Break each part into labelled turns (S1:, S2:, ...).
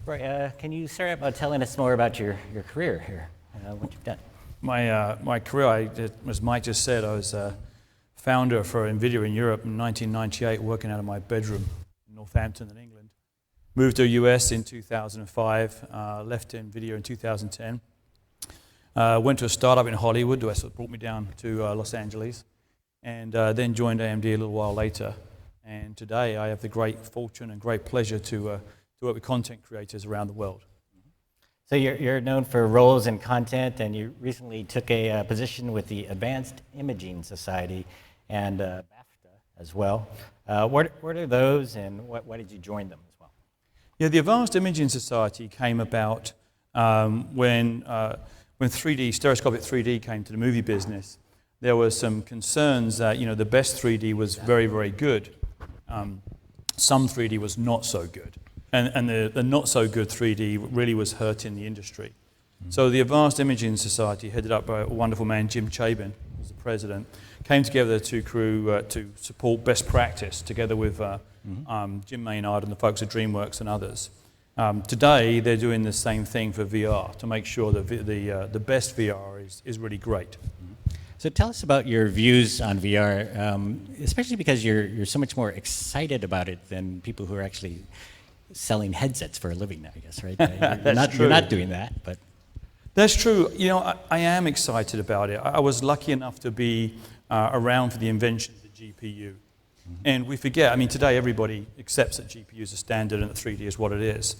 S1: Roy, can you start out by telling us more about your career here, what you've done?
S2: My career, as Mike just said, I was a founder for NVIDIA in Europe in 1998, working out of my bedroom in Northampton in England. Moved to the US in 2005, left NVIDIA in 2010. Went to a startup in Hollywood, that brought me down to Los Angeles, and then joined AMD a little while later. And today I have the great fortune and great pleasure to work with content creators around the world.
S1: So you're known for roles in content, and you recently took a position with the Advanced Imaging Society and BAFTA as well. What are those, and why did you join them as well?
S2: Yeah, the Advanced Imaging Society came about when 3D, stereoscopic 3D came to the movie business. There were some concerns that, the best 3D was very, very good. Some 3D was not so good. And the not so good 3D really was hurting the industry. Mm-hmm. So the Advanced Imaging Society, headed up by a wonderful man, Jim Chabin, who's the president, came together to support best practice together with Jim Maynard and the folks at DreamWorks and others. Today, they're doing the same thing for VR to make sure that the best VR is really great. Mm-hmm.
S1: So tell us about your views on VR, especially because you're so much more excited about it than people who are actually selling headsets for a living now, I guess, right? You're not doing that, but...
S2: That's true. I am excited about it. I was lucky enough to be around for the invention of the GPU. Mm-hmm. And we forget, today everybody accepts that GPU is a standard and that 3D is what it is.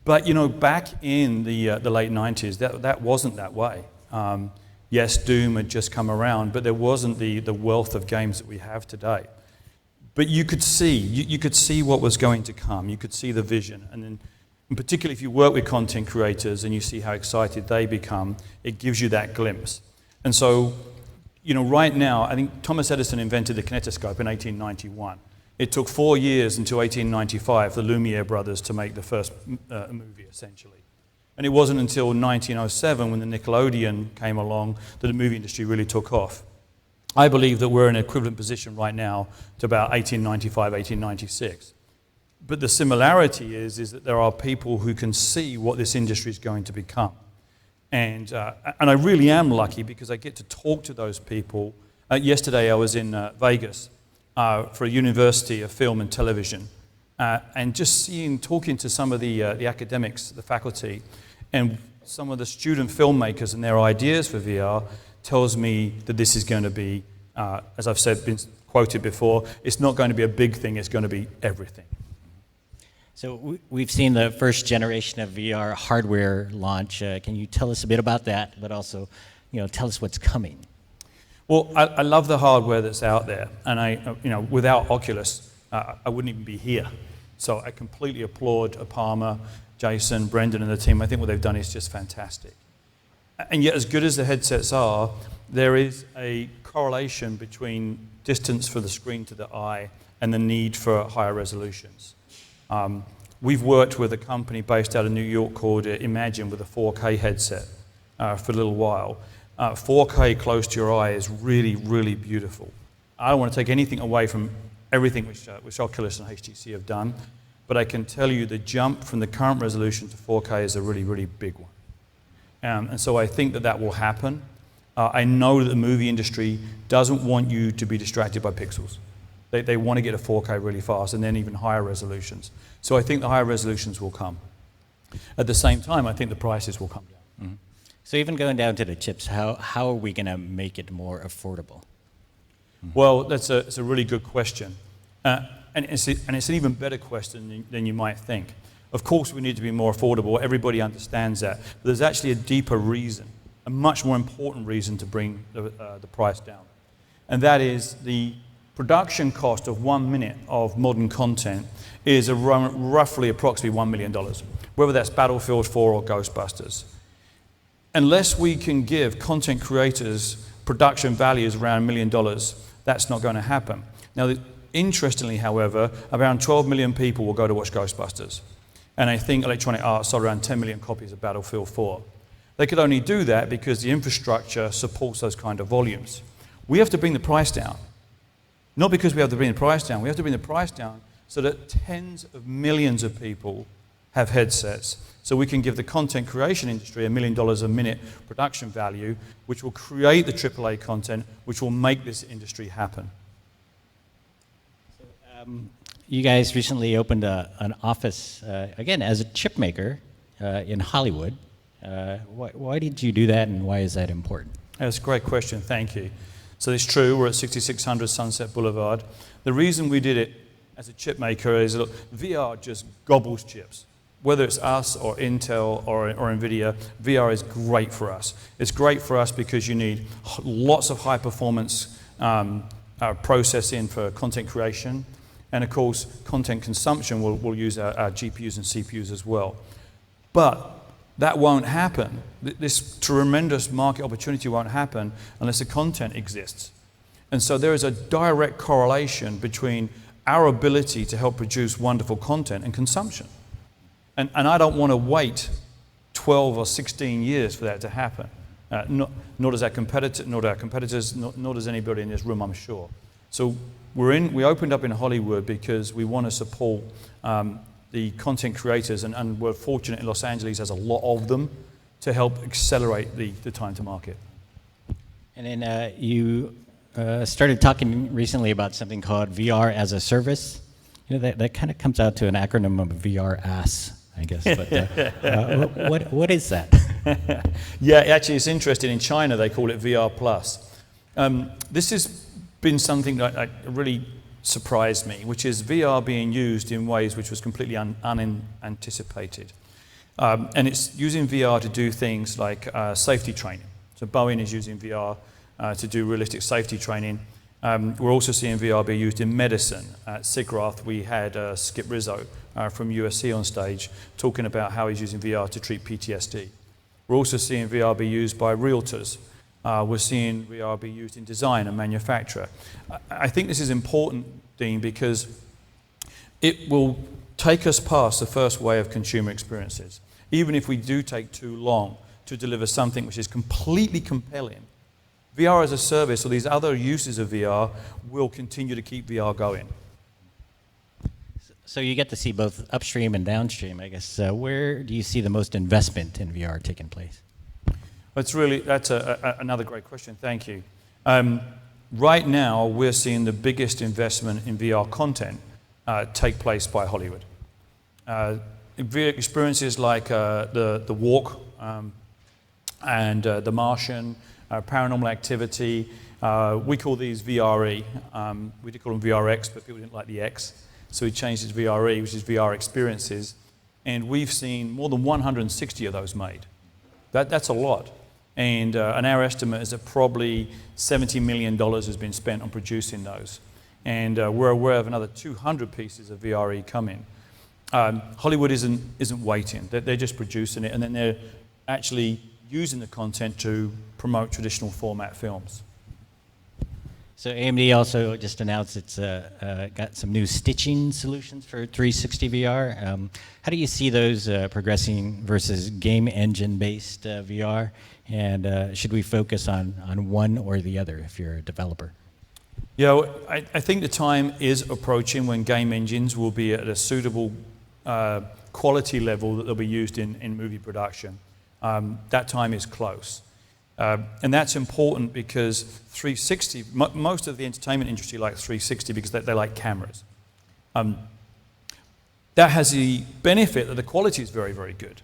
S2: But, back in the late 90s, that wasn't that way. Yes, Doom had just come around, but there wasn't the wealth of games that we have today. But you could see what was going to come. You could see the vision. And then, and particularly if you work with content creators and you see how excited they become, it gives you that glimpse. And so, right now, I think Thomas Edison invented the kinetoscope in 1891. It took 4 years until 1895 for the Lumiere brothers to make the first movie, essentially. And it wasn't until 1907, when the Nickelodeon came along, that the movie industry really took off. I believe that we're in an equivalent position right now to about 1895, 1896. But the similarity is that there are people who can see what this industry is going to become. And I really am lucky because I get to talk to those people. Yesterday I was in Vegas for a University of Film and Television, and just talking to some of the academics, the faculty, and some of the student filmmakers and their ideas for VR tells me that this is going to be, as I've said, been quoted before, it's not going to be a big thing, it's going to be everything.
S1: So we've seen the first generation of VR hardware launch. Can you tell us a bit about that, but also, tell us what's coming?
S2: Well, I love the hardware that's out there, and without Oculus, I wouldn't even be here. So I completely applaud Apama, Jason, Brendan, and the team. I think what they've done is just fantastic. And yet, as good as the headsets are, there is a correlation between distance for the screen to the eye and the need for higher resolutions. We've worked with a company based out of New York called Imagine with a 4K headset for a little while. 4K close to your eye is really, really beautiful. I don't want to take anything away from everything which Oculus and HTC have done, but I can tell you the jump from the current resolution to 4K is a really, really big one. And so I think that will happen. I know that the movie industry doesn't want you to be distracted by pixels. They want to get a 4K really fast and then even higher resolutions. So I think the higher resolutions will come. At the same time, I think the prices will come down.
S1: Mm-hmm. So even going down to the chips, how are we going to make it more affordable?
S2: Mm-hmm. Well, that's a really good question. And it's an even better question than you might think. Of course, we need to be more affordable. Everybody understands that. But there's actually a deeper reason, a much more important reason to bring the price down. And that is the production cost of 1 minute of modern content is roughly approximately $1 million, whether that's Battlefield 4 or Ghostbusters. Unless we can give content creators production values around $1 million, that's not going to happen. Now, interestingly, however, around 12 million people will go to watch Ghostbusters. And I think Electronic Arts sold around 10 million copies of Battlefield 4. They could only do that because the infrastructure supports those kind of volumes. We have to bring the price down. Not because we have to bring the price down, we have to bring the price down so that tens of millions of people have headsets. So we can give the content creation industry $1 million a minute production value, which will create the AAA content, which will make this industry happen.
S1: You guys recently opened an office, again, as a chip maker in Hollywood. Why did you do that, and why is that important?
S2: That's a great question, thank you. So it's true, we're at 6600 Sunset Boulevard. The reason we did it as a chip maker is, look, VR just gobbles chips. Whether it's us or Intel or NVIDIA, VR is great for us. It's great for us because you need lots of high performance processing for content creation. And of course, content consumption will use our GPUs and CPUs as well. But that won't happen. This tremendous market opportunity won't happen unless the content exists. And so there is a direct correlation between our ability to help produce wonderful content and consumption. And I don't want to wait 12 or 16 years for that to happen. Nor does our competitor, nor do our competitors, nor does anybody in this room, I'm sure. So we opened up in Hollywood because we want to support the content creators, and we're fortunate in Los Angeles has a lot of them to help accelerate the time to market.
S1: And then you started talking recently about something called VR as a service. You know, that kind of comes out to an acronym of VR ass, I guess. But what is that?
S2: Yeah, actually, it's interesting. In China, they call it VR Plus. This has been something that really surprised me, which is VR being used in ways which was completely unanticipated. And it's using VR to do things like safety training. So Boeing is using VR to do realistic safety training. We're also seeing VR be used in medicine. At SIGGRAPH, we had Skip Rizzo from USC on stage talking about how he's using VR to treat PTSD. We're also seeing VR be used by realtors. We're seeing VR be used in design and manufacture. I think this is important, Dean, because it will take us past the first wave of consumer experiences. Even if we do take too long to deliver something which is completely compelling, VR as a service or these other uses of VR will continue to keep VR going.
S1: So you get to see both upstream and downstream, I guess. Where do you see the most investment in VR taking place?
S2: That's another great question, thank you. Right now, we're seeing the biggest investment in VR content take place by Hollywood. VR experiences like the Walk and The Martian, Paranormal Activity, we call these VRE. We did call them VRX, but people didn't like the X, so we changed it to VRE, which is VR experiences, and we've seen more than 160 of those made. That's a lot. And our estimate is that probably $70 million has been spent on producing those. And we're aware of another 200 pieces of VRE coming. Hollywood isn't waiting. They're just producing it, and then they're actually using the content to promote traditional format films.
S1: So AMD also just announced it's got some new stitching solutions for 360 VR. How do you see those progressing versus game engine-based VR? And should we focus on one or the other if you're a developer?
S2: Yeah, well, I think the time is approaching when game engines will be at a suitable quality level that they'll be used in movie production. That time is close. And that's important because 360, most of the entertainment industry likes 360 because they like cameras. That has the benefit that the quality is very, very good.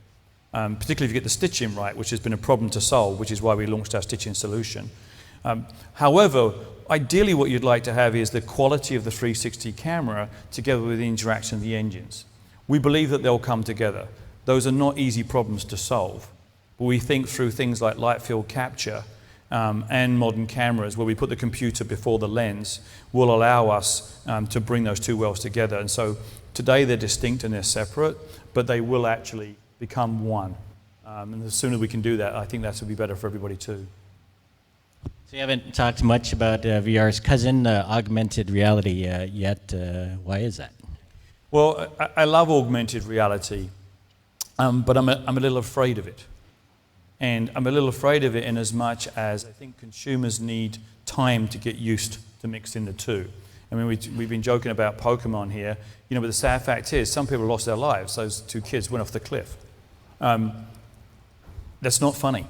S2: Particularly if you get the stitching right, which has been a problem to solve, which is why we launched our stitching solution. However, ideally what you'd like to have is the quality of the 360 camera together with the interaction of the engines. We believe that they'll come together. Those are not easy problems to solve. But we think through things like light field capture and modern cameras, where we put the computer before the lens, will allow us to bring those two worlds together. And so today they're distinct and they're separate, but they will actually become one. And the sooner we can do that, I think that will be better for everybody too.
S1: So you haven't talked much about VR's cousin, augmented reality, yet. Why is that?
S2: Well, I love augmented reality, but I'm a little afraid of it. And I'm a little afraid of it in as much as I think consumers need time to get used to mixing the two. I mean, we've been joking about Pokemon here, but the sad fact is some people lost their lives. Those two kids went off the cliff. That's not funny.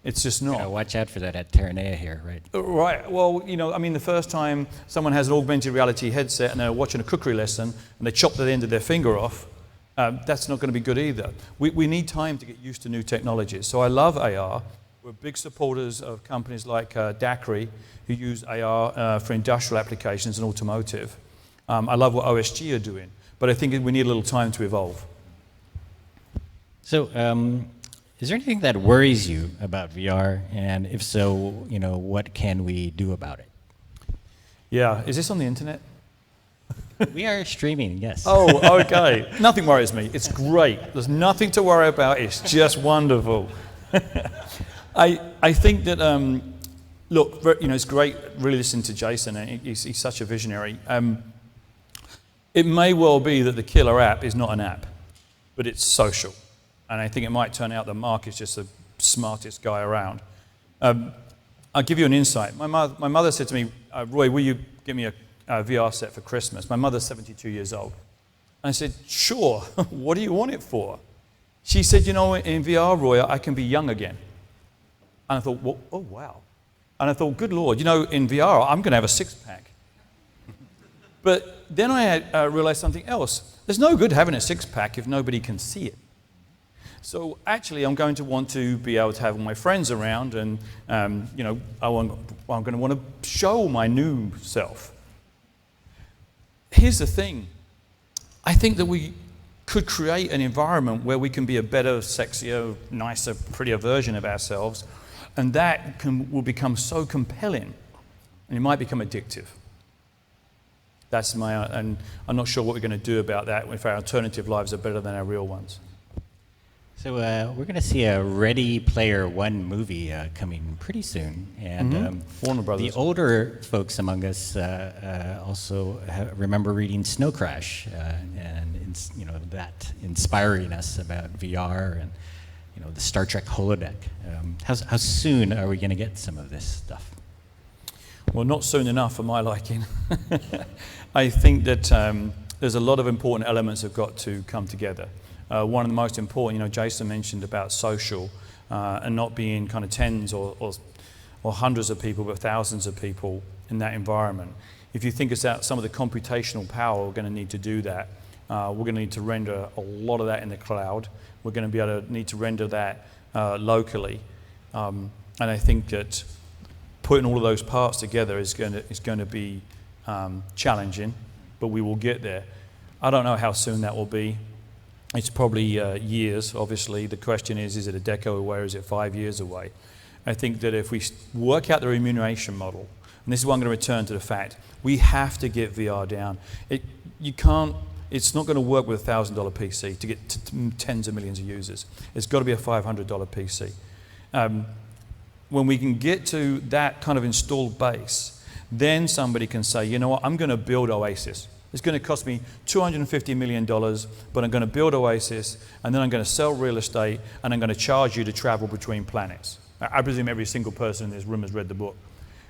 S2: It's just not.
S1: Watch out for that at Terranea here, right?
S2: Right. Well, I mean, the first time someone has an augmented reality headset and they're watching a cookery lesson and they chop the end of their finger off, that's not going to be good either. We need time to get used to new technologies. So I love AR. We're big supporters of companies like Dacry, who use AR for industrial applications and automotive. I love what OSG are doing, but I think we need a little time to evolve.
S1: So, is there anything that worries you about VR? And if so, what can we do about it?
S2: Yeah, is this on the internet?
S1: We are streaming, yes.
S2: Oh, okay. Nothing worries me. It's great. There's nothing to worry about. It's just wonderful. I think that, look, it's great really listening to Jason. He's such a visionary. It may well be that the killer app is not an app, but it's social. And I think it might turn out that Mark is just the smartest guy around. I'll give you an insight. My mother said to me, Roy, will you give me a VR set for Christmas? My mother's 72 years old. And I said, sure. What do you want it for? She said, in VR, Roy, I can be young again. And I thought, well, oh, wow. And I thought, good Lord, in VR, I'm going to have a six-pack. But then I realized something else. There's no good having a six-pack if nobody can see it. So actually, I'm going to want to be able to have my friends around, and I'm going to want to show my new self. Here's the thing. I think that we could create an environment where we can be a better, sexier, nicer, prettier version of ourselves, and that will become so compelling, and it might become addictive. That's and I'm not sure what we're going to do about that if our alternative lives are better than our real ones.
S1: So we're going to see a Ready Player One movie coming pretty soon, and
S2: Warner Brothers.
S1: The older folks among us also remember reading Snow Crash, and that inspiring us about VR and the Star Trek holodeck. How soon are we going to get some of this stuff?
S2: Well, not soon enough for my liking. I think that there's a lot of important elements that have got to come together. One of the most important, Jason mentioned about social and not being kind of tens or hundreds of people, but thousands of people in that environment. If you think about some of the computational power we're going to need to do that, we're going to need to render a lot of that in the cloud. We're going to be able to need to render that locally. And I think that putting all of those parts together is going to be challenging, but we will get there. I don't know how soon that will be. It's probably years, obviously. The question is it a decade away or is it 5 years away? I think that if we work out the remuneration model, and this is why I'm going to return to the fact, we have to get VR down. It's not going to work with a $1,000 PC to get to tens of millions of users. It's got to be a $500 PC. When we can get to that kind of installed base, then somebody can say, you know what, I'm going to build Oasis. It's going to cost me $250 million, but I'm going to build Oasis, and then I'm going to sell real estate, and I'm going to charge you to travel between planets. I presume every single person in this room has read the book.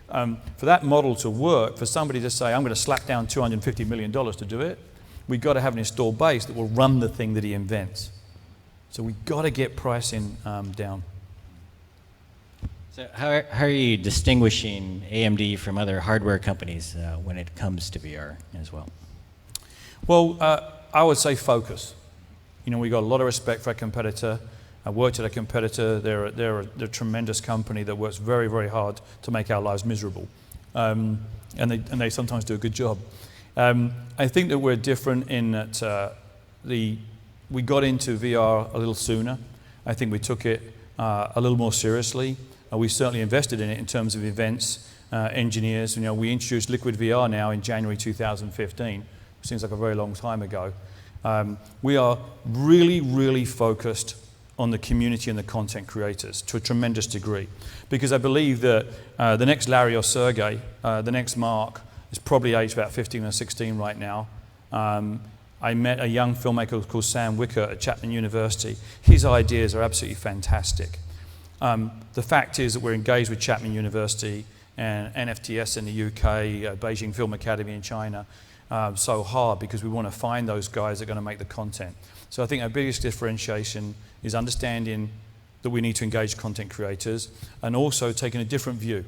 S2: For that model to work, for somebody to say, I'm going to slap down $250 million to do it, we've got to have an installed base that will run the thing that he invents. So we've got to get pricing down.
S1: So how are you distinguishing AMD from other hardware companies when it comes to VR as well?
S2: Well, I would say focus. We got a lot of respect for our competitor. I worked at a competitor. They're a tremendous company that works very, very hard to make our lives miserable. And they sometimes do a good job. I think that we're different in that we got into VR a little sooner. I think we took it a little more seriously. We certainly invested in it in terms of events, engineers. We introduced Liquid VR now in January 2015. Seems like a very long time ago. We are really, really focused on the community and the content creators to a tremendous degree. Because I believe that the next Larry or Sergey, the next Mark, is probably aged about 15 or 16 right now. I met a young filmmaker called Sam Wicker at Chapman University. His ideas are absolutely fantastic. The fact is that we're engaged with Chapman University and NFTS in the UK, Beijing Film Academy in China, so hard because we want to find those guys that are going to make the content. So I think our biggest differentiation is understanding that we need to engage content creators and also taking a different view.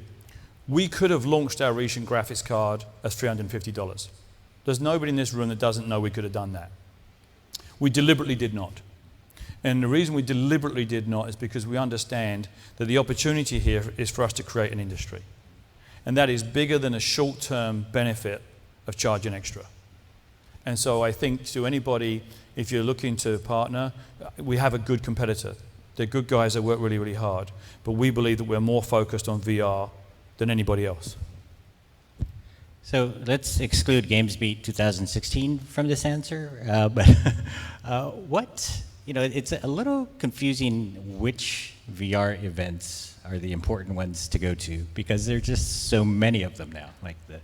S2: We could have launched our recent graphics card as $350. There's nobody in this room that doesn't know we could have done that. We deliberately did not. And the reason we deliberately did not is because we understand that the opportunity here is for us to create an industry. And that is bigger than a short-term benefit of charging extra. And so I think to anybody, if you're looking to partner, we have a good competitor. They're good guys that work really, really hard. But we believe that we're more focused on VR than anybody else.
S1: So let's exclude GamesBeat 2016 from this answer. What, it's a little confusing which VR events are the important ones to go to because there are just so many of them now. Like the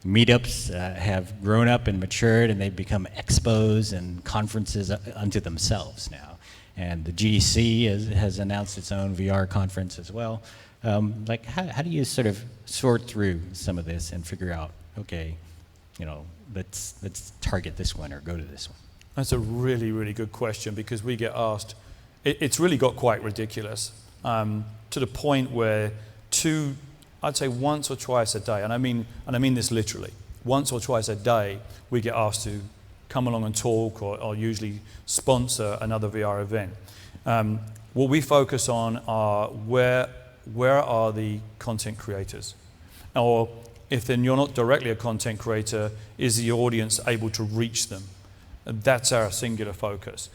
S1: meetups have grown up and matured and they've become expos and conferences unto themselves now. And the GDC has announced its own VR conference as well. How do you sort of sort through some of this and figure out, okay, let's target this one or go to this one?
S2: That's a really, really good question because we get asked, it's really got quite ridiculous to the point where I'd say once or twice a day, and I mean this literally, once or twice a day we get asked to come along and talk or usually sponsor another VR event. What we focus on are where are the content creators? Or if then you're not directly a content creator, is the audience able to reach them? That's our singular focus.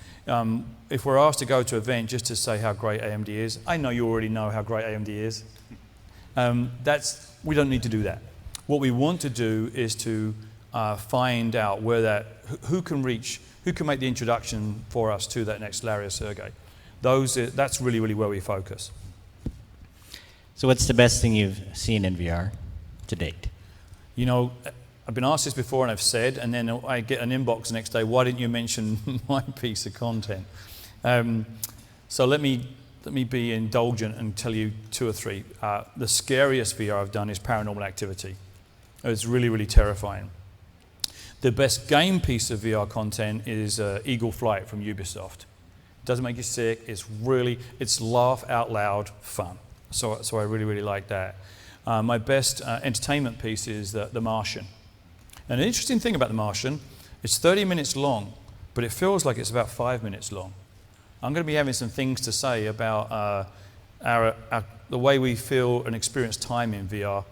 S2: If we're asked to go to an event just to say how great AMD is, I know you already know how great AMD is. We don't need to do that. What we want to do is to find out who can make the introduction for us to that next Larry or Sergey. That's really, really where we focus.
S1: So what's the best thing you've seen in VR to date?
S2: I've been asked this before and I've said, and then I get an inbox the next day, why didn't you mention my piece of content? So let me be indulgent and tell you two or three. The scariest VR I've done is Paranormal Activity. It's really, really terrifying. The best game piece of VR content is Eagle Flight from Ubisoft. It doesn't make you sick, it's laugh out loud fun. So I really, really like that. My best entertainment piece is The Martian. And an interesting thing about The Martian, it's 30 minutes long, but it feels like it's about 5 minutes long. I'm going to be having some things to say about the way we feel and experience time in VR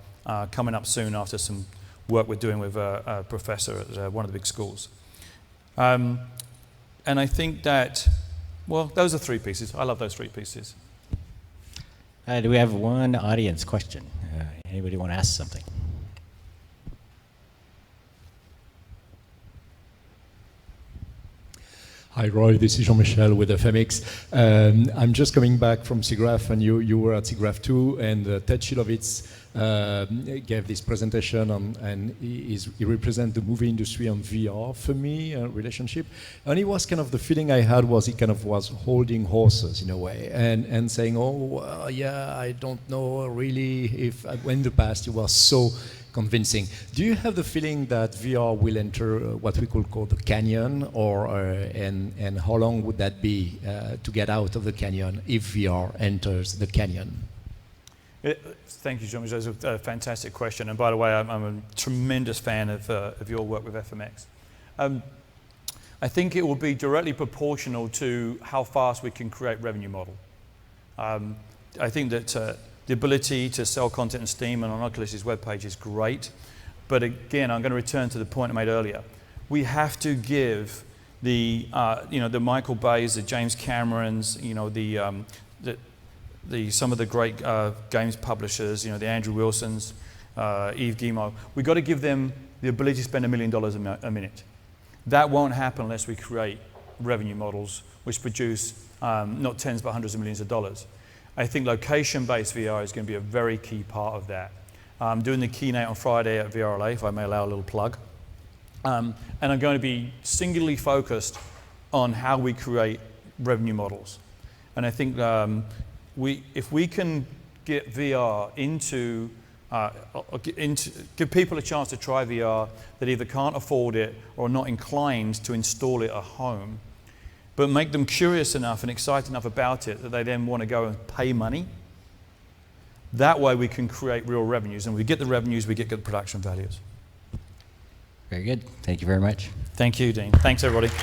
S2: coming up soon after some work we're doing with a professor at one of the big schools. And I think that, those are three pieces. I love those three pieces.
S1: Do we have one audience question? Anybody want to ask something?
S3: Hi, Roy. This is Jean-Michel with FMX. I'm just coming back from SIGGRAPH, and you were at SIGGRAPH too, and Ted Shilovitz gave this presentation and he represents the movie industry on VR for me, relationship. And it was kind of the feeling I had was he kind of was holding horses in a way and saying, I don't know really if in the past it was so convincing. Do you have the feeling that VR will enter what we could call the canyon, and how long would that be to get out of the canyon if VR enters the canyon?
S2: Thank you, Jean. That's a fantastic question. And by the way, I'm a tremendous fan of your work with FMX. I think it will be directly proportional to how fast we can create revenue model. I think that the ability to sell content in Steam and on Oculus's webpage is great. But again, I'm going to return to the point I made earlier. We have to give the Michael Bays, the James Camerons, some of the great games publishers, the Andrew Wilsons, Yves Guillemot. We've got to give them the ability to spend $1 million a minute. That won't happen unless we create revenue models which produce not tens but hundreds of millions of dollars. I think location-based VR is going to be a very key part of that. I'm doing the keynote on Friday at VRLA, if I may allow a little plug. And I'm going to be singularly focused on how we create revenue models. And I think if we can get VR into give people a chance to try VR that either can't afford it or are not inclined to install it at home, but make them curious enough and excited enough about it that they then want to go and pay money. That way we can create real revenues, and we get the revenues, we get good production values.
S1: Very good. Thank you very much.
S2: Thank you, Dean. Thanks, everybody.